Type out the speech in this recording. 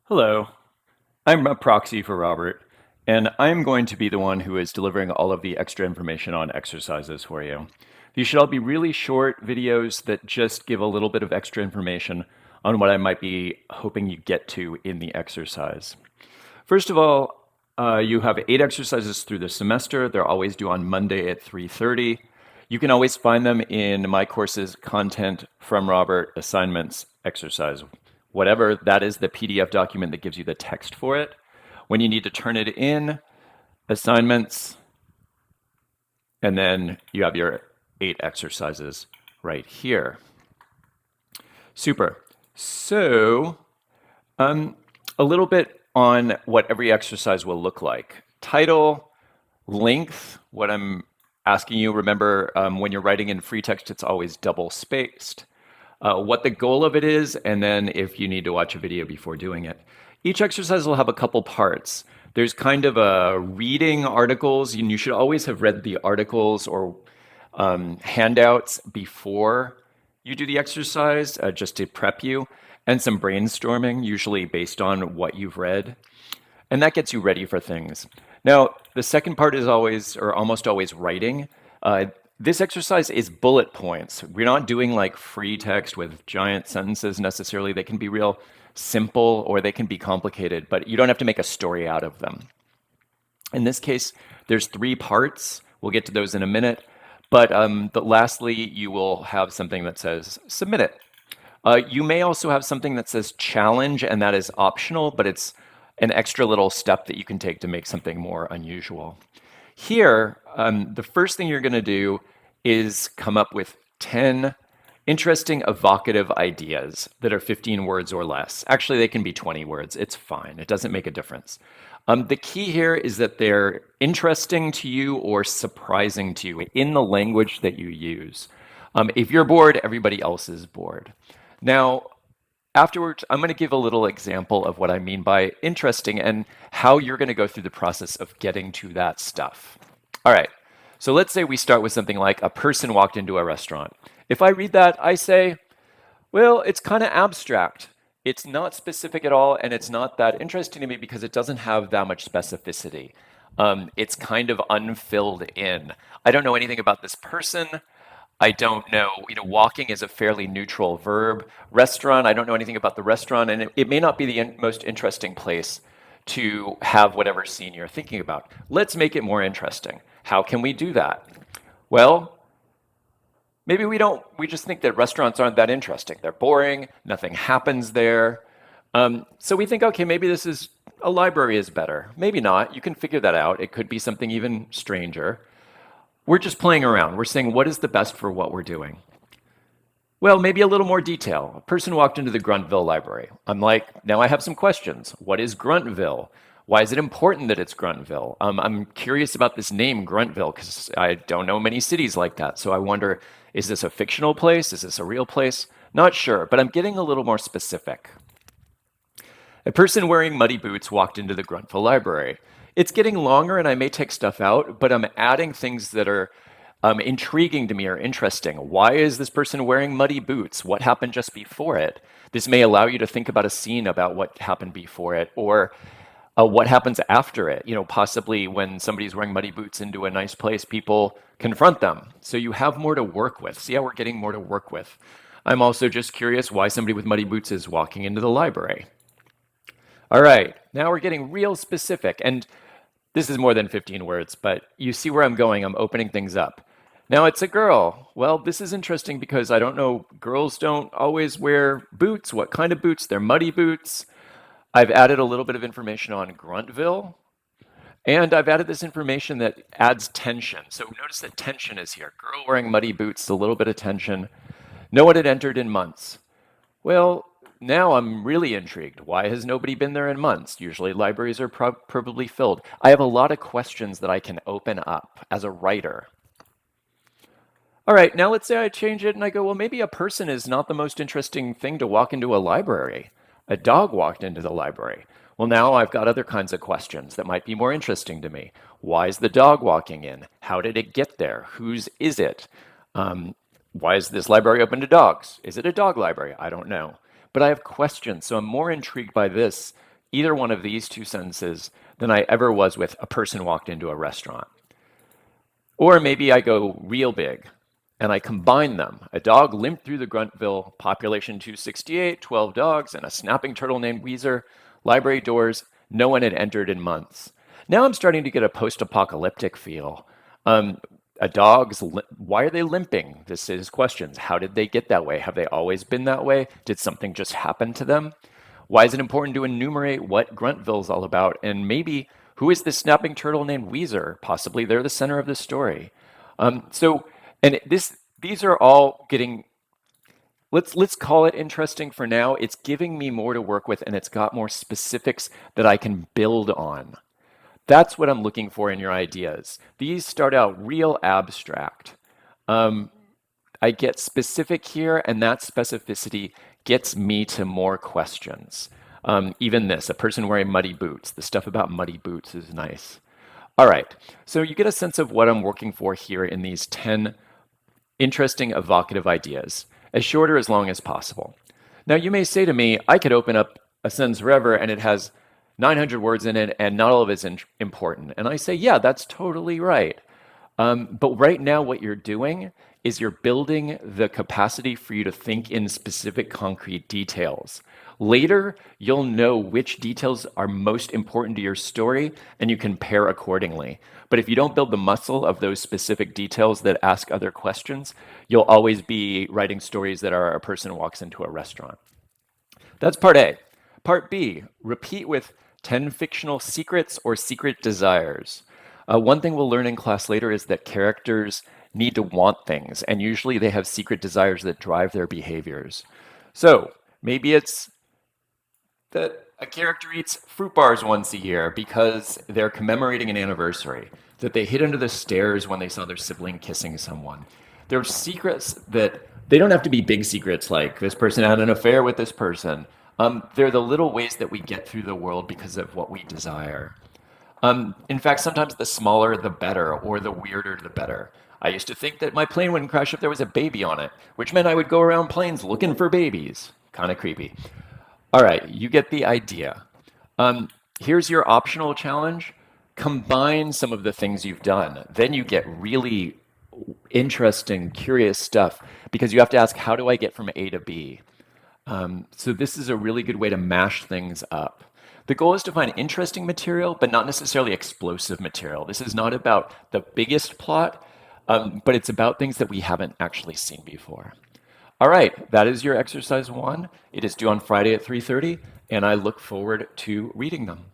Hello, I'm a proxy for Robert, and I'm going to be the one who is delivering all of the extra information on exercises for you. These should all be really short videos that just give a little bit of extra information on what I might be hoping you get to in the exercise. First of all, you have 8 exercises through the semester. They're always due on Monday at 3:30. You can always find them in my course's content from Robert assignments exercise. Whatever that is, the PDF document that gives you the text for it. When you need to turn it in, assignments, and then you have your 8 exercises right here. Super. So, a little bit on what every exercise will look like. Title, length, what I'm asking you, remember when you're writing in free text, it's always double spaced. What the goal of it is, and then if you need to watch a video before doing it. Each exercise will have a couple parts. There's kind of a reading articles, and you should always have read the articles or handouts before you do the exercise, just to prep you, and some brainstorming, usually based on what you've read. And that gets you ready for things. Now, the second part is always, or almost always, writing. This exercise is bullet points. We're not doing like free text with giant sentences necessarily. They can be real simple or they can be complicated, but you don't have to make a story out of them. In this case, there's 3 parts. We'll get to those in a minute. But lastly, you will have something that says submit it. You may also have something that says challenge, and that is optional, but it's an extra little step that you can take to make something more unusual. Here, the first thing you're going to do is come up with 10 interesting, evocative ideas that are 15 words or less. Actually, they can be 20 words. It's fine. It doesn't make a difference. The key here is that they're interesting to you or surprising to you in the language that you use. If you're bored, everybody else is bored. Now, afterwards, I'm going to give a little example of what I mean by interesting and how you're going to go through the process of getting to that stuff. All right, so let's say we start with something like a person walked into a restaurant. If I read that, I say, well, it's kind of abstract. It's not specific at all, and it's not that interesting to me because it doesn't have that much specificity. It's kind of unfilled in. I don't know anything about this person. I don't know, walking is a fairly neutral verb. Restaurant, I don't know anything about the restaurant, and it may not be the most interesting place to have whatever scene you're thinking about. Let's make it more interesting. How can we do that? Well, maybe we just think that restaurants aren't that interesting. They're boring, nothing happens there. So we think, okay, maybe a library is better. Maybe not. You can figure that out. It could be something even stranger. We're just playing around. We're saying, what is the best for what we're doing? Well, maybe a little more detail. A person walked into the Gruntville Library. I'm like, now I have some questions. What is Gruntville? Why is it important that it's Gruntville? I'm curious about this name, Gruntville, because I don't know many cities like that. So I wonder, is this a fictional place? Is this a real place? Not sure, but I'm getting a little more specific. A person wearing muddy boots walked into the Gruntville Library. It's getting longer and I may take stuff out, but I'm adding things that are intriguing to me or interesting. Why is this person wearing muddy boots? What happened just before it? This may allow you to think about a scene about what happened before it or what happens after it. Possibly when somebody's wearing muddy boots into a nice place, people confront them. So you have more to work with. See how we're getting more to work with. I'm also just curious why somebody with muddy boots is walking into the library. All right, now we're getting real specific. And this is more than 15 words, but you see where I'm going. I'm opening things up. Now it's a girl. Well, this is interesting because I don't know, girls don't always wear boots. What kind of boots? They're muddy boots. I've added a little bit of information on Gruntville. And I've added this information that adds tension. So notice that tension is here. Girl wearing muddy boots, a little bit of tension. No one had entered in months. Well, now I'm really intrigued. Why has nobody been there in months? Usually libraries are probably filled. I have a lot of questions that I can open up as a writer. All right, now let's say I change it and I go, well, maybe a person is not the most interesting thing to walk into a library. A dog walked into the library. Well, now I've got other kinds of questions that might be more interesting to me. Why is the dog walking in? How did it get there? Whose is it? Why is this library open to dogs? Is it a dog library? I don't know. But I have questions, so I'm more intrigued by this either one of these two sentences than I ever was with a person walked into a restaurant. Or maybe I go real big and I combine them. A dog limped through the Gruntville, population 268, 12 dogs, and a snapping turtle named Weezer. Library doors, no one had entered in months. Now I'm starting to get a post-apocalyptic feel. Why are they limping? This is questions. How did they get that way? Have they always been that way? Did something just happen to them? Why is it important to enumerate what Gruntville's all about? And maybe who is this snapping turtle named Weezer? Possibly they're the center of the story. These are all getting. Let's call it interesting for now. It's giving me more to work with, and it's got more specifics that I can build on. That's what I'm looking for in your ideas. These start out real abstract. I get specific here, and that specificity gets me to more questions. Even this, a person wearing muddy boots. The stuff about muddy boots is nice. All right, so you get a sense of what I'm working for here in these 10 interesting, evocative ideas, as short or as long as possible. Now, you may say to me, I could open up a sentence forever and it has 900 words in it and not all of it's important. And I say, yeah, that's totally right. But right now, what you're doing is you're building the capacity for you to think in specific, concrete details. Later, you'll know which details are most important to your story, and you can pair accordingly. But if you don't build the muscle of those specific details that ask other questions, you'll always be writing stories that are a person walks into a restaurant. That's part A. Part B, repeat with 10 fictional secrets or secret desires. One thing we'll learn in class later is that characters need to want things, and usually they have secret desires that drive their behaviors. So maybe it's that a character eats fruit bars once a year because they're commemorating an anniversary, that they hid under the stairs when they saw their sibling kissing someone. There are secrets that they don't have to be big secrets like this person had an affair with this person. They're the little ways that we get through the world because of what we desire. In fact, sometimes the smaller the better, or the weirder the better. I used to think that my plane wouldn't crash if there was a baby on it, which meant I would go around planes looking for babies. Kind of creepy. All right, you get the idea. Here's your optional challenge. Combine some of the things you've done. Then you get really interesting, curious stuff because you have to ask, how do I get from A to B? So this is a really good way to mash things up. The goal is to find interesting material, but not necessarily explosive material. This is not about the biggest plot, but it's about things that we haven't actually seen before. All right, that is your exercise 1. It is due on Friday at 3:30, and I look forward to reading them.